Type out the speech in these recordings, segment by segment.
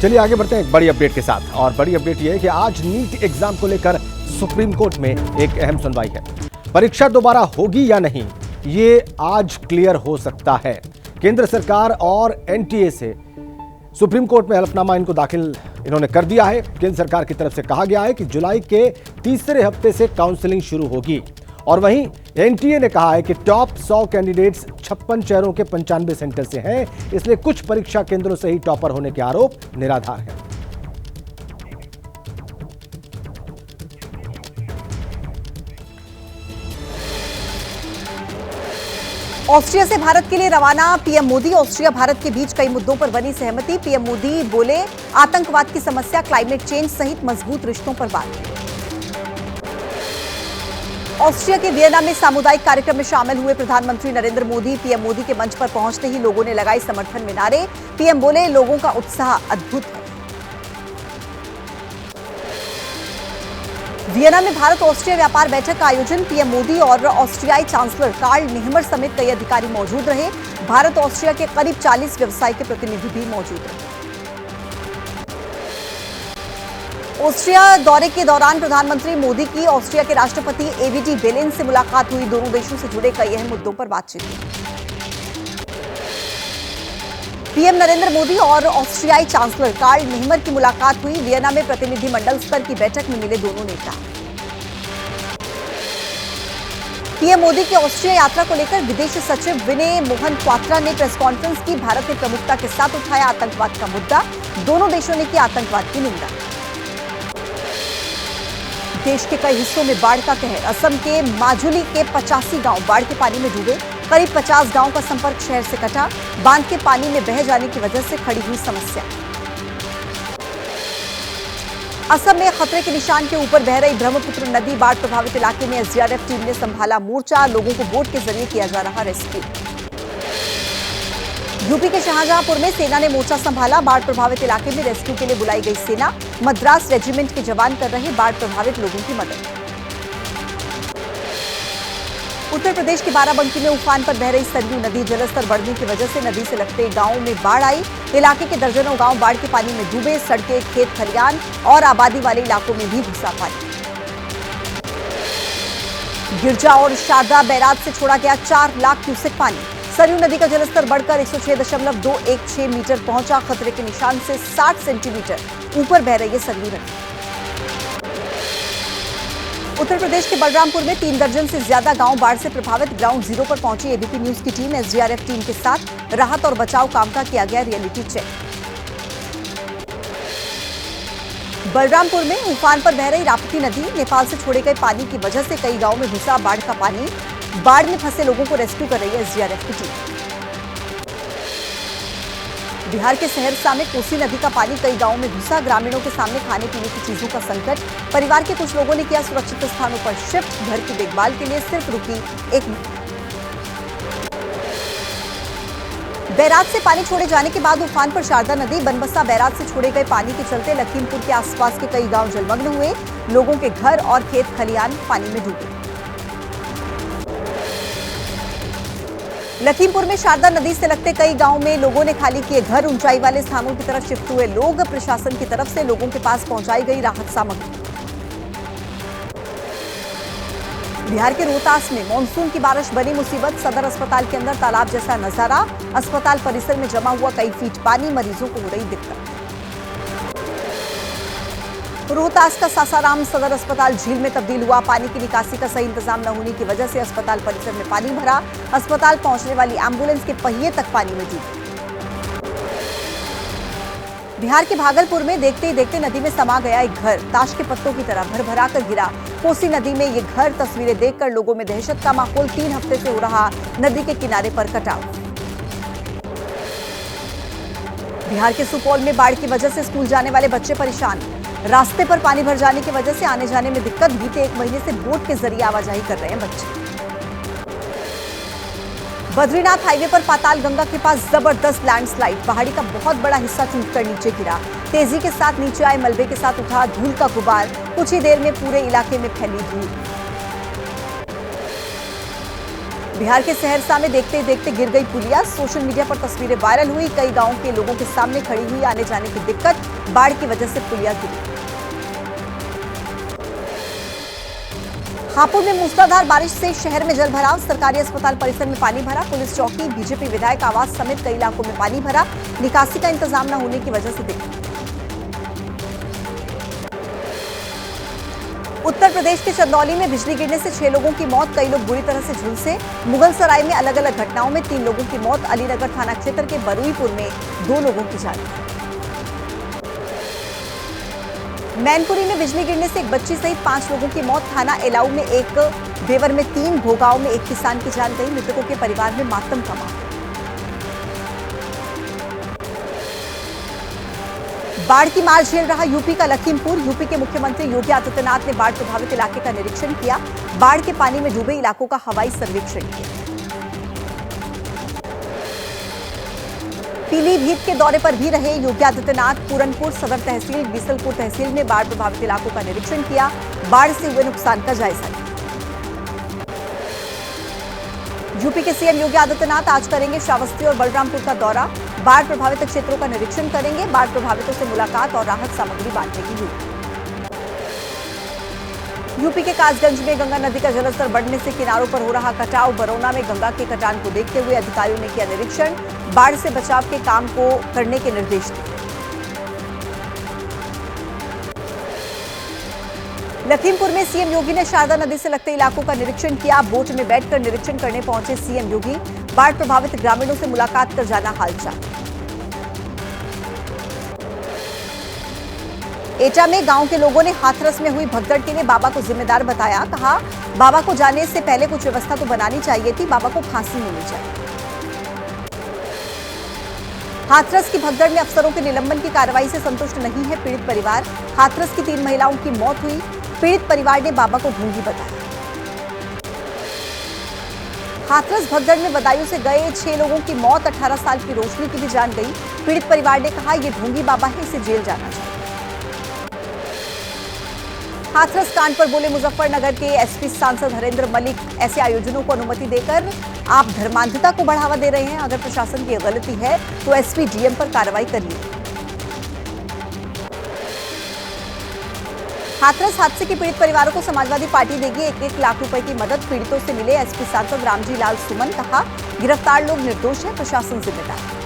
चलिए आगे बढ़ते हैं एक बड़ी अपडेट के साथ। और बड़ी अपडेट यह है कि आज नीट एग्जाम को लेकर सुप्रीम कोर्ट में एक अहम सुनवाई है। परीक्षा दोबारा होगी या नहीं, ये आज क्लियर हो सकता है। केंद्र सरकार और एनटीए से सुप्रीम कोर्ट में हलफनामा दाखिल इन्होंने कर दिया है। केंद्र सरकार की तरफ से कहा गया है कि जुलाई के तीसरे हफ्ते से काउंसलिंग शुरू होगी। और वहीं एनटीए ने कहा है कि टॉप 100 कैंडिडेट्स 56 शहरों के 95 सेंटर से हैं, इसलिए कुछ परीक्षा केंद्रों से ही टॉपर होने के आरोप निराधार हैं। ऑस्ट्रिया से भारत के लिए रवाना पीएम मोदी। ऑस्ट्रिया भारत के बीच कई मुद्दों पर बनी सहमति। पीएम मोदी बोले, आतंकवाद की समस्या, क्लाइमेट चेंज सहित मजबूत रिश्तों पर बात। ऑस्ट्रिया के वियना में सामुदायिक कार्यक्रम में शामिल हुए प्रधानमंत्री नरेंद्र मोदी। पीएम मोदी के मंच पर पहुंचते ही लोगों ने लगाए समर्थन में नारे। पीएम बोले, लोगों का उत्साह अद्भुत है। वियना में भारत ऑस्ट्रिया व्यापार बैठक का आयोजन। पीएम मोदी और ऑस्ट्रियाई चांसलर कार्ल नेहमर समेत कई अधिकारी मौजूद रहे। भारत ऑस्ट्रिया के करीब 40 व्यवसाय के प्रतिनिधि भी मौजूद रहे। ऑस्ट्रिया दौरे के दौरान प्रधानमंत्री मोदी की ऑस्ट्रिया के राष्ट्रपति एवीडी बेलेन से मुलाकात हुई। दोनों देशों से जुड़े कई अहम मुद्दों पर बातचीत हुई। पीएम नरेंद्र मोदी और ऑस्ट्रियाई चांसलर कार्ल नेहमर की मुलाकात हुई। वियना में प्रतिनिधिमंडल स्तर की बैठक में मिले दोनों नेता। पीएम मोदी की ऑस्ट्रिया यात्रा को लेकर विदेश सचिव विनय मोहन क्वात्रा ने प्रेस कॉन्फ्रेंस की। भारत ने प्रमुखता के साथ उठाया आतंकवाद का मुद्दा। दोनों देशों ने की आतंकवाद की निंदा। देश के कई हिस्सों में बाढ़ का कहर। असम के माजुली के 85 गांव बाढ़ के पानी में डूबे। करीब 50 गांव का संपर्क शहर से कटा। बांध के पानी में बह जाने की वजह से खड़ी हुई समस्या। असम में खतरे के निशान के ऊपर बह रही ब्रह्मपुत्र नदी। बाढ़ प्रभावित इलाके में एसडीआरएफ टीम ने संभाला मोर्चा। लोगों को बोट के जरिए किया जा रहा रेस्क्यू। यूपी के शाहजहांपुर में सेना ने मोर्चा संभाला। बाढ़ प्रभावित इलाके में रेस्क्यू के लिए बुलाई गई सेना। मद्रास रेजिमेंट के जवान कर रहे बाढ़ प्रभावित लोगों की मदद। उत्तर प्रदेश के बाराबंकी में उफान पर बह रही सरयू नदी। जलस्तर बढ़ने की वजह से नदी से लगते गांवों में बाढ़ आई। इलाके के दर्जनों गांव बाढ़ के पानी में डूबे। सड़कें, खेत खलियान और आबादी वाले इलाकों में भी घुसा पानी। गिरजा और शारदा बैराज से छोड़ा गया 4 लाख क्यूसेक पानी। सरयू नदी का जलस्तर बढ़कर 106.216 मीटर पहुंचा। खतरे के निशान से 60 सेंटीमीटर ऊपर बह रही है सरयू नदी। उत्तर प्रदेश के बलरामपुर में 3 दर्जन से ज्यादा गांव बाढ़ से प्रभावित। ग्राउंड जीरो पर पहुंची एबीपी न्यूज की टीम। एसडीआरएफ टीम के साथ राहत और बचाव काम का किया गया रियलिटी चेक। बलरामपुर में उफान पर बह रही राप्ती नदी। नेपाल से छोड़े गए पानी की वजह से कई गांवों में घुसा बाढ़ का पानी। बाढ़ में फंसे लोगों को रेस्क्यू कर रही है एसडीआरएफ की टीम। बिहार के सहरसा में कोसी नदी का पानी कई गांवों में घुसा। ग्रामीणों के सामने खाने पीने की चीजों का संकट। परिवार के कुछ लोगों ने किया सुरक्षित स्थानों पर शिफ्ट। घर की देखभाल के लिए सिर्फ रुकी 1 महीना। बैराज से पानी छोड़े जाने के बाद उफान पर शारदा नदी। बनबसा बैराज से छोड़े गए पानी के चलते लखीमपुर के आसपास के कई गांव जलमग्न हुए। लोगों के घर और खेत खलियान पानी में डूबे। लखीमपुर में शारदा नदी से लगते कई गांवों में लोगों ने खाली किए घर। ऊंचाई वाले स्थानों की तरफ शिफ्ट हुए लोग। प्रशासन की तरफ से लोगों के पास पहुंचाई गई राहत सामग्री। बिहार के रोहतास में मानसून की बारिश बनी मुसीबत। सदर अस्पताल के अंदर तालाब जैसा नजारा। अस्पताल परिसर में जमा हुआ कई फीट पानी। मरीजों को हो रही दिक्कत। रोहतास का सासाराम सदर अस्पताल झील में तब्दील हुआ। पानी की निकासी का सही इंतजाम न होने की वजह से अस्पताल परिसर में पानी भरा। अस्पताल पहुंचने वाली एम्बुलेंस के पहिए तक पानी में डूबे। बिहार के भागलपुर में देखते ही देखते नदी में समा गया एक घर। ताश के पत्तों की तरह भरभरा कर गिरा। कोसी नदी में ये घर। तस्वीरें देखकर लोगों में दहशत का माहौल। 3 हफ्ते से हो रहा नदी के किनारे पर कटाव। बिहार के सुपौल में बाढ़ की वजह से स्कूल जाने वाले बच्चे परेशान। रास्ते पर पानी भर जाने की वजह से आने जाने में दिक्कत। बीते 1 महीने से बोट के जरिए आवाजाही कर रहे हैं बच्चे। बद्रीनाथ हाईवे पर पाताल गंगा के पास जबरदस्त लैंडस्लाइड। पहाड़ी का बहुत बड़ा हिस्सा टूटकर नीचे गिरा। तेजी के साथ नीचे आए मलबे के साथ उठा धूल का गुबार। कुछ ही देर में पूरे इलाके में फैली धूल। बिहार के सहरसा में देखते ही देखते गिर गई पुलिया। सोशल मीडिया पर तस्वीरें वायरल हुई। कई गांव के लोगों के सामने खड़ी हुई आने जाने की दिक्कत। बाढ़ की वजह से पुलिया गिरी। हापुड़ में मूसलाधार बारिश से शहर में जल भराव। सरकारी अस्पताल परिसर में पानी भरा। पुलिस चौकी, बीजेपी विधायक आवास समेत कई इलाकों में पानी भरा। निकासी का इंतजाम न होने की वजह से दिक्कत। उत्तर प्रदेश के चंदौली में बिजली गिरने से 6 लोगों की मौत। कई लोग बुरी तरह से झुलसे। मुगलसराय में अलग अलग घटनाओं में 3 लोगों की मौत। अलीनगर थाना क्षेत्र के बरुईपुर में 2 लोगों की जान। मैनपुरी में बिजली गिरने से एक बच्ची सहित 5 लोगों की मौत। थाना एलाऊ में 1, देवर में 3, भोगांव में 1 किसान की जान गई। मृतकों के परिवार में मातम का माहौल। बाढ़ की मार झेल रहा यूपी का लखीमपुर। यूपी के मुख्यमंत्री योगी आदित्यनाथ ने बाढ़ प्रभावित इलाके का निरीक्षण किया। बाढ़ के पानी में डूबे इलाकों का हवाई सर्वेक्षण किया। पीलीभीत के दौरे पर भी रहे योगी आदित्यनाथ। पूरनपुर सदर तहसील, बीसलपुर तहसील में बाढ़ प्रभावित इलाकों का निरीक्षण किया। बाढ़ से हुए नुकसान का जायजा लिया। यूपी के सीएम योगी आदित्यनाथ आज करेंगे श्रावस्ती और बलरामपुर का दौरा। बाढ़ प्रभावित क्षेत्रों का निरीक्षण करेंगे। बाढ़ प्रभावितों से मुलाकात और राहत सामग्री बांटने की यूपी के कासगंज में गंगा नदी का जलस्तर बढ़ने से किनारों पर हो रहा कटाव। बरौना में गंगा के कटान को देखते हुए अधिकारियों ने किया निरीक्षण। बाढ़ से बचाव के काम को करने के निर्देश दिए। लखीमपुर में सीएम योगी ने शारदा नदी से लगते इलाकों का निरीक्षण किया। बोट में बैठकर निरीक्षण करने पहुंचे सीएम योगी। बाढ़ प्रभावित ग्रामीणों से मुलाकात कर जाना हालचाल। एटा में गांव के लोगों ने हाथरस में हुई भगदड़ के लिए बाबा को जिम्मेदार बताया। कहा, बाबा को जाने से पहले कुछ व्यवस्था तो बनानी चाहिए थी। बाबा को फांसी होनी चाहिए। हाथरस की भगदड़ में अफसरों के निलंबन की कार्रवाई से संतुष्ट नहीं है पीड़ित परिवार। हाथरस की 3 महिलाओं की मौत हुई। पीड़ित परिवार ने बाबा को ढोंगी बताया। हाथरस भगदड़ में बदायूं से गए 6 लोगों की मौत। 18 साल की रोशनी की भी जान गई। पीड़ित परिवार ने कहा, ये ढोंगी बाबा है, इसे जेल जाना चाहिए। हाथरस कांड पर बोले मुजफ्फरनगर के एसपी सांसद हरेंद्र मलिक, ऐसे आयोजनों को अनुमति देकर आप धर्मांधता को बढ़ावा दे रहे हैं। अगर प्रशासन की गलती है तो एसपी डीएम पर कार्रवाई करिए। हाथरस हादसे के पीड़ित परिवारों को समाजवादी पार्टी देगी 1-1 लाख रुपए की मदद। पीड़ितों से मिले एसपी सांसद रामजी लाल सुमन। कहा, गिरफ्तार लोग निर्दोष है, प्रशासन जिम्मेदार।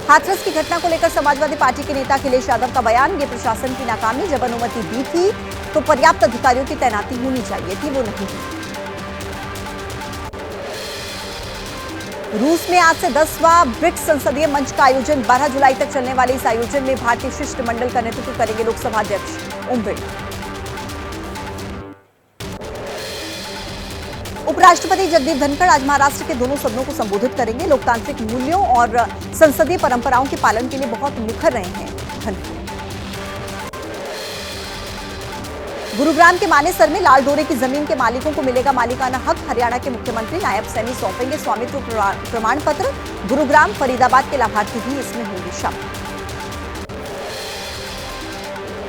हाथरस की घटना को लेकर समाजवादी पार्टी के नेता अखिलेश यादव का बयान। ये प्रशासन की नाकामी। जब अनुमति दी थी तो पर्याप्त अधिकारियों की तैनाती होनी चाहिए थी, वो नहीं हुई। रूस में आज से 10वां ब्रिक्स संसदीय मंच का आयोजन। 12 जुलाई तक चलने वाले इस आयोजन में भारतीय शिष्टमंडल का नेतृत्व करेंगे लोकसभा अध्यक्ष ओम बिरला। उपराष्ट्रपति जगदीप धनखड़ आज महाराष्ट्र के दोनों सदनों को संबोधित करेंगे। लोकतांत्रिक मूल्यों और संसदीय परंपराओं के पालन के लिए बहुत मुखर रहे हैं धनखड़। गुरुग्राम के मानेसर में लाल डोरे की जमीन के मालिकों को मिलेगा मालिकाना हक। हरियाणा के मुख्यमंत्री नायब सैनी सौंपेंगे स्वामित्व प्रमाण पत्र। गुरुग्राम, फरीदाबाद के लाभार्थी भी इसमें होंगे शामिल।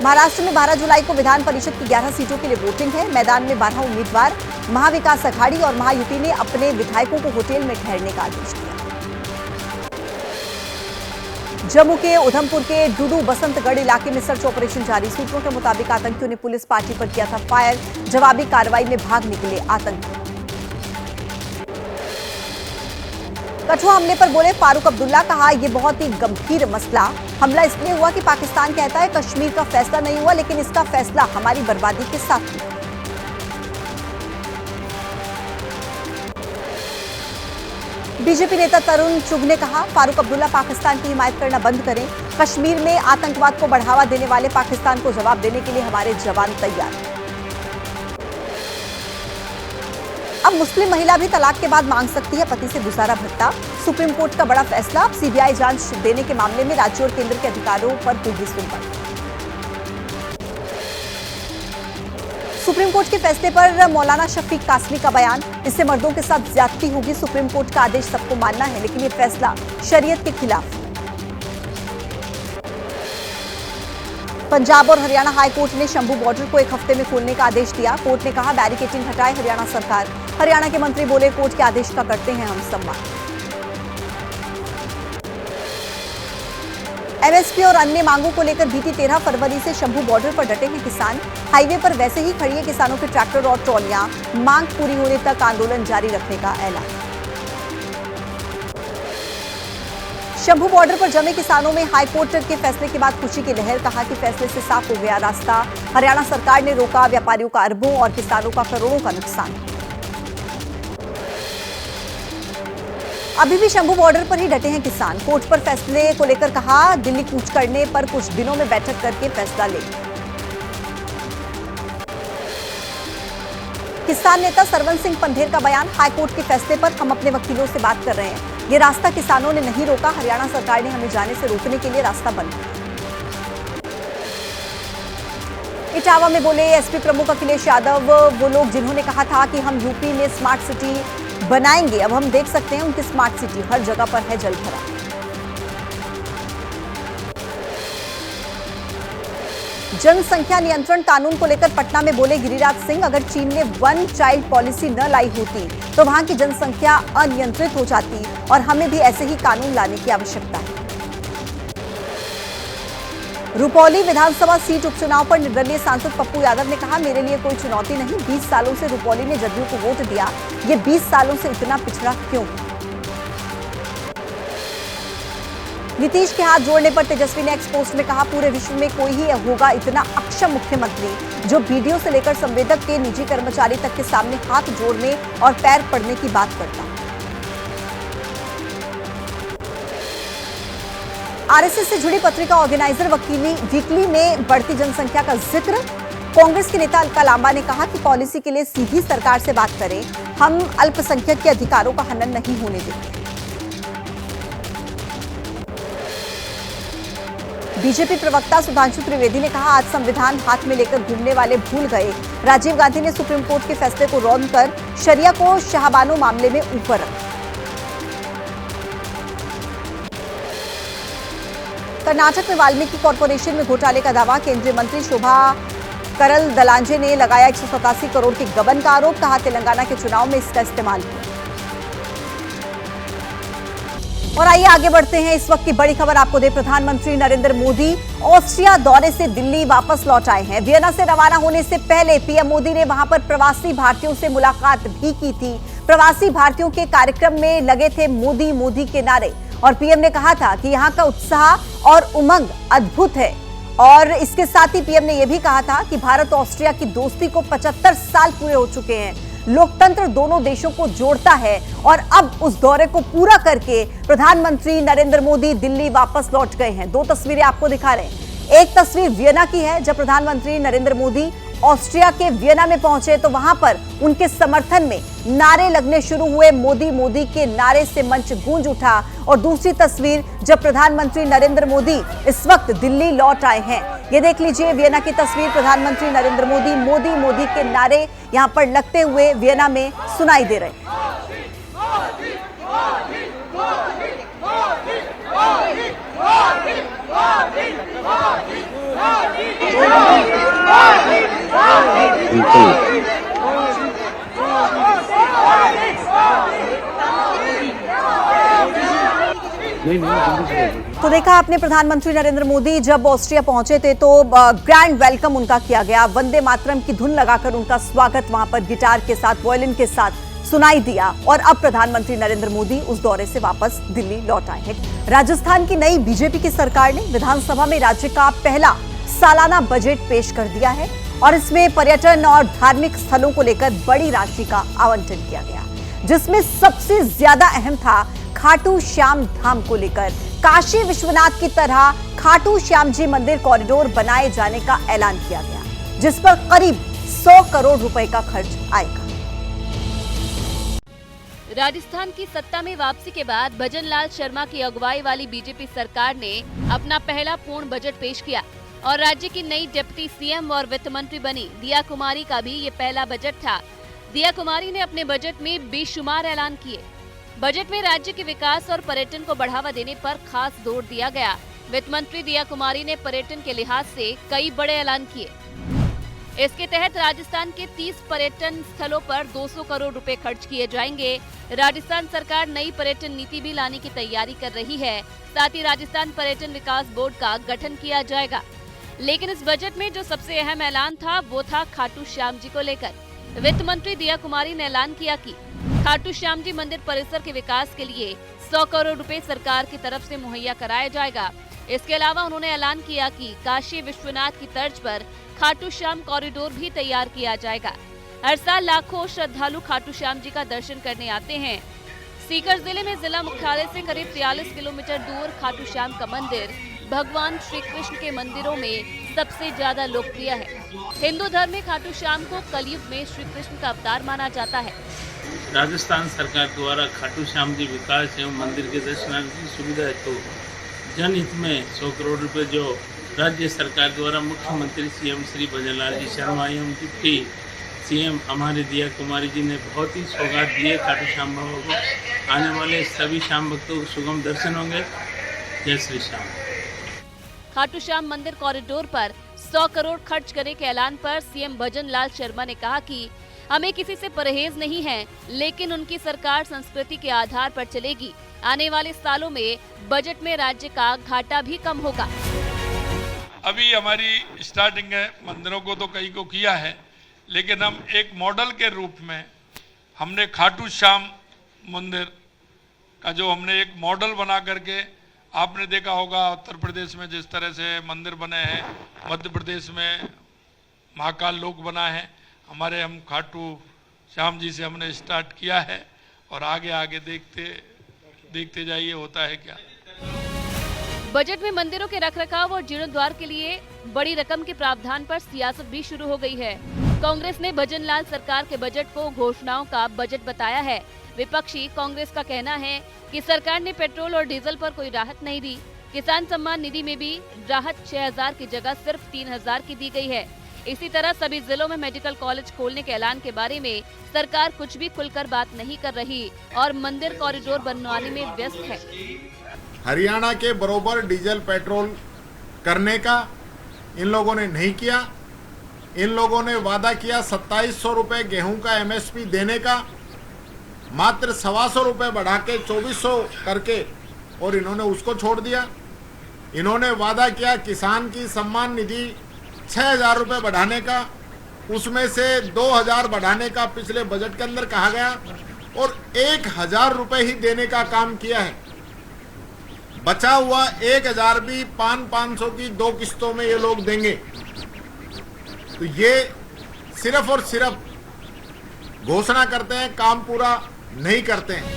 महाराष्ट्र में 12 जुलाई को विधान परिषद की 11 सीटों के लिए वोटिंग है। मैदान में 12 उम्मीदवार। महाविकास अघाड़ी और महायुति ने अपने विधायकों को होटल में ठहरने का आदेश दिया। जम्मू के उधमपुर के डुडू बसंतगढ़ इलाके में सर्च ऑपरेशन जारी। सूत्रों के मुताबिक आतंकियों ने पुलिस पार्टी पर किया था फायर। जवाबी कार्रवाई में भाग निकले आतंकी। कठुआ हमले पर बोले फारूक अब्दुल्ला। कहा, यह बहुत ही गंभीर मसला। हमला इसलिए हुआ कि पाकिस्तान कहता है कश्मीर का फैसला नहीं हुआ, लेकिन इसका फैसला हमारी बर्बादी के साथ हुआ। बीजेपी नेता तरुण चुग ने कहा, फारूक अब्दुल्ला पाकिस्तान की हिमायत करना बंद करें। कश्मीर में आतंकवाद को बढ़ावा देने वाले पाकिस्तान को जवाब देने के लिए हमारे जवान तैयार। अब मुस्लिम महिला भी तलाक के बाद मांग सकती है पति से गुजारा भत्ता। सुप्रीम कोर्ट का बड़ा फैसला। अब सीबीआई जांच देने के मामले में राज्य और केंद्र के अधिकारियों पर होगी सुनवाई। सुप्रीम कोर्ट के फैसले पर मौलाना शफीक कासमी का बयान। इससे मर्दों के साथ ज्यादती होगी। सुप्रीम कोर्ट का आदेश सबको मानना है, लेकिन ये फैसला शरीयत के खिलाफ। पंजाब और हरियाणा हाई कोर्ट ने शंभू बॉर्डर को 1 हफ्ते में खोलने का आदेश दिया। कोर्ट ने कहा बैरिकेडिंग हटाए हरियाणा सरकार। हरियाणा के मंत्री बोले कोर्ट के आदेश का करते हैं हम सम्मान। एमएसपी और अन्य मांगों को लेकर बीती 13 फरवरी से शंभू बॉर्डर पर डटे हैं किसान। हाईवे पर वैसे ही खड़ी है किसानों के ट्रैक्टर और ट्रॉलियां। मांग पूरी होने तक आंदोलन जारी रखने का ऐलान। शंभू बॉर्डर पर जमे किसानों में हाईकोर्ट के फैसले के बाद खुशी की लहर। कहा कि फैसले से साफ हो गया रास्ता। हरियाणा सरकार ने रोका व्यापारियों का अरबों और किसानों का करोड़ों का नुकसान। अभी भी शंभू बॉर्डर पर ही डटे हैं किसान। कोर्ट पर फैसले को लेकर कहा दिल्ली कूच करने पर कुछ दिनों में बैठक करके फैसला ले। किसान नेता सरवन सिंह पंधेर का बयान, हाईकोर्ट के फैसले पर हम अपने वकीलों से बात कर रहे हैं। ये रास्ता किसानों ने नहीं रोका, हरियाणा सरकार ने हमें जाने से रोकने के लिए रास्ता बंद किया। इटावा में बोले एसपी प्रमुख अखिलेश यादव, वो लोग जिन्होंने कहा था कि हम यूपी में स्मार्ट सिटी बनाएंगे, अब हम देख सकते हैं उनकी स्मार्ट सिटी हर जगह पर है जलभरा। जनसंख्या नियंत्रण कानून को लेकर पटना में बोले गिरिराज सिंह, अगर चीन ने 1 चाइल्ड पॉलिसी न लाई होती तो वहां की जनसंख्या अनियंत्रित हो जाती और हमें भी ऐसे ही कानून लाने की आवश्यकता है। रुपौली विधानसभा सीट उपचुनाव पर निर्दलीय सांसद पप्पू यादव ने कहा मेरे लिए कोई चुनौती नहीं, 20 सालों से रुपौली ने जदयू को वोट दिया, ये 20 सालों से इतना पिछड़ा क्यों? नीतीश के हाथ जोड़ने पर तेजस्वी ने एक्स पोस्ट में कहा पूरे विश्व में कोई ही होगा इतना अक्षम मुख्यमंत्री जो बीडीओ से लेकर संवेदक के निजी कर्मचारी तक के सामने हाथ जोड़ने और पैर पड़ने की बात करता। आरएसएस से जुड़ी पत्रिका ऑर्गेनाइजर वीकली में बढ़ती जनसंख्या का जिक्र। कांग्रेस के नेता अलका लांबा ने कहा कि पॉलिसी के लिए सीधी सरकार से बात करें, हम अल्पसंख्यक के अधिकारों का हनन नहीं होने देंगे। बीजेपी प्रवक्ता सुधांशु त्रिवेदी ने कहा आज संविधान हाथ में लेकर घूमने वाले भूल गए। राजीव गांधी ने सुप्रीम कोर्ट के फैसले को रौंद कर शरिया को शाहबानो मामले में ऊपर रखा। कर्नाटक में वाल्मीकि कॉर्पोरेशन में घोटाले का दावा, केंद्रीय मंत्री शोभा करलदलांजे ने लगाया 187 करोड़ के गबन का आरोप। कहा तेलंगाना के चुनाव में इसका इस्तेमाल किया। और आइए आगे बढ़ते हैं। इस वक्त की बड़ी खबर आपको दे, प्रधानमंत्री नरेंद्र मोदी ऑस्ट्रिया दौरे से दिल्ली वापस लौट आए हैं। वियना से रवाना होने से पहले पीएम मोदी ने वहां पर प्रवासी भारतीयों से मुलाकात भी की थी। प्रवासी भारतीयों के कार्यक्रम में लगे थे मोदी मोदी के नारे और पीएम ने कहा था कि यहां का उत्साह और उमंग अद्भुत है। और इसके साथ ही पीएम ने यह भी कहा था कि भारत ऑस्ट्रिया की दोस्ती को 75 साल पूरे हो चुके हैं। लोकतंत्र दोनों देशों को जोड़ता है और अब उस दौरे को पूरा करके प्रधानमंत्री नरेंद्र मोदी दिल्ली वापस लौट गए हैं। 2 तस्वीरें आपको दिखा रहे हैं। एक तस्वीर वियना की है, जब प्रधानमंत्री नरेंद्र मोदी ऑस्ट्रिया के वियना में पहुंचे तो वहां पर उनके समर्थन में नारे लगने शुरू हुए। मोदी मोदी के नारे से मंच गूंज उठा। और दूसरी तस्वीर जब प्रधानमंत्री नरेंद्र मोदी इस वक्त दिल्ली लौट आए हैं, ये देख लीजिए वियना की तस्वीर। प्रधानमंत्री नरेंद्र मोदी मोदी मोदी के नारे यहां पर लगते हुए वियना में सुनाई दे रहे हैं। तो देखा आपने प्रधानमंत्री नरेंद्र मोदी जब ऑस्ट्रिया पहुंचे थे तो ग्रैंड वेलकम उनका किया गया। वंदे मातरम की धुन लगाकर उनका स्वागत वहां पर गिटार के साथ, वायलिन के साथ सुनाई दिया। और अब प्रधानमंत्री नरेंद्र मोदी उस दौरे से वापस दिल्ली लौट आए हैं। राजस्थान की नई बीजेपी की सरकार ने विधानसभा में राज्य का पहला सालाना बजट पेश कर दिया है और इसमें पर्यटन और धार्मिक स्थलों को लेकर बड़ी राशि का आवंटन किया गया, जिसमें सबसे ज्यादा अहम था खाटू श्याम धाम को लेकर। काशी विश्वनाथ की तरह खाटू श्याम जी मंदिर कॉरिडोर बनाए जाने का ऐलान किया गया, जिस पर करीब 100 करोड़ रुपए का खर्च आएगा। राजस्थान की सत्ता में वापसी के बाद भजनलाल शर्मा की अगुवाई वाली बीजेपी सरकार ने अपना पहला पूर्ण बजट पेश किया और राज्य की नई डिप्टी सीएम और वित्त मंत्री बनी दिया कुमारी का भी ये पहला बजट था। दिया कुमारी ने अपने बजट में बेशुमार ऐलान किए। बजट में राज्य के विकास और पर्यटन को बढ़ावा देने पर खास जोर दिया गया। वित्त मंत्री दिया कुमारी ने पर्यटन के लिहाज से कई बड़े ऐलान किए। इसके तहत राजस्थान के 30 पर्यटन स्थलों पर 200 करोड़ रुपए खर्च किए जाएंगे। राजस्थान सरकार नई पर्यटन नीति भी लाने की तैयारी कर रही है। साथ ही राजस्थान पर्यटन विकास बोर्ड का गठन किया जाएगा। लेकिन इस बजट में जो सबसे अहम ऐलान था वो था खाटू श्याम जी को लेकर। वित्त मंत्री दिया कुमारी ने ऐलान किया कि खाटू श्याम जी मंदिर परिसर के विकास के लिए 100 करोड़ रुपए सरकार की तरफ से मुहैया कराया जाएगा। इसके अलावा उन्होंने ऐलान किया कि काशी विश्वनाथ की तर्ज पर खाटू श्याम कॉरिडोर भी तैयार किया जाएगा। हर साल लाखों श्रद्धालु खाटू श्याम जी का दर्शन करने आते हैं। सीकर जिले में जिला मुख्यालय से करीब 43 किलोमीटर दूर खाटू श्याम का मंदिर भगवान श्री कृष्ण के मंदिरों में सबसे ज्यादा लोकप्रिय है। हिंदू धर्म में खाटू श्याम को कलयुग में श्री कृष्ण का अवतार माना जाता है। राजस्थान सरकार द्वारा खाटू श्याम जी विकास एवं मंदिर के दर्शनार्थी की सुविधा है तो जनहित में 100 करोड़ रुपए जो राज्य सरकार द्वारा मुख्यमंत्री सीएम श्री भजनलाल जी शर्मा एवं डिप्टी सीएम हमारे दिया कुमारी जी ने बहुत ही सौगात दिए खाटू श्याम बाबा को। आने वाले सभी श्याम भक्तों को सुगम दर्शन होंगे। जय श्री श्याम। खाटू श्याम मंदिर कॉरिडोर पर 100 करोड़ खर्च करने के ऐलान पर सीएम भजनलाल शर्मा ने कहा कि हमें किसी से परहेज नहीं है, लेकिन उनकी सरकार संस्कृति के आधार पर चलेगी। आने वाले सालों में बजट में राज्य का घाटा भी कम होगा। अभी हमारी स्टार्टिंग है, मंदिरों को तो कई को किया है, लेकिन हम एक मॉडल के रूप में हमने खाटू श्याम मंदिर का जो हमने एक मॉडल बना करके, आपने देखा होगा उत्तर प्रदेश में जिस तरह से मंदिर बने हैं, मध्य प्रदेश में महाकाल लोक बना है, हमारे हम खाटू श्याम जी से हमने स्टार्ट किया है और आगे आगे देखते जाइए होता है क्या। बजट में मंदिरों के रखरखाव और जीर्णोद्धार के लिए बड़ी रकम के प्रावधान पर सियासत भी शुरू हो गई है। कांग्रेस ने भजनलाल सरकार के बजट को घोषणाओं का बजट बताया है। विपक्षी कांग्रेस का कहना है कि सरकार ने पेट्रोल और डीजल पर कोई राहत नहीं दी। किसान सम्मान निधि में भी राहत 6,000 की जगह सिर्फ 3,000 की दी गई है। इसी तरह सभी जिलों में मेडिकल कॉलेज खोलने के ऐलान के बारे में सरकार कुछ भी खुलकर बात नहीं कर रही और मंदिर कॉरिडोर बनवाने में व्यस्त है। हरियाणा के बरोबर डीजल पेट्रोल करने का इन लोगों ने नहीं किया। इन लोगों ने वादा किया 2700 रुपए गेहूं का एमएसपी देने का, मात्र 125 रुपए बढ़ा के 2400 करके, और इन्होंने उसको छोड़ दिया। इन्होंने वादा किया किसान की सम्मान निधि 6,000 रुपए बढ़ाने का, उसमें से 2,000 बढ़ाने का पिछले बजट के अंदर कहा गया और 1,000 रुपए ही देने का काम किया है। बचा हुआ 1,000 भी 500 की 2 किस्तों में ये लोग देंगे। तो ये सिर्फ और सिर्फ घोषणा करते हैं, काम पूरा नहीं करते हैं।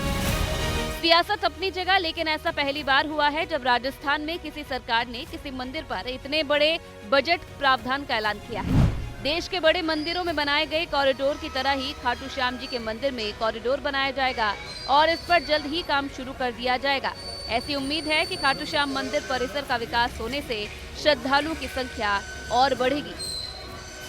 सियासत अपनी जगह, लेकिन ऐसा पहली बार हुआ है जब राजस्थान में किसी सरकार ने किसी मंदिर पर इतने बड़े बजट प्रावधान का ऐलान किया है। देश के बड़े मंदिरों में बनाए गए कॉरिडोर की तरह ही खाटू श्याम जी के मंदिर में कॉरिडोर बनाया जाएगा और इस पर जल्द ही काम शुरू कर दिया जाएगा। ऐसी उम्मीद है कि खाटू श्याम मंदिर परिसर का विकास होने से श्रद्धालुओं की संख्या और बढ़ेगी।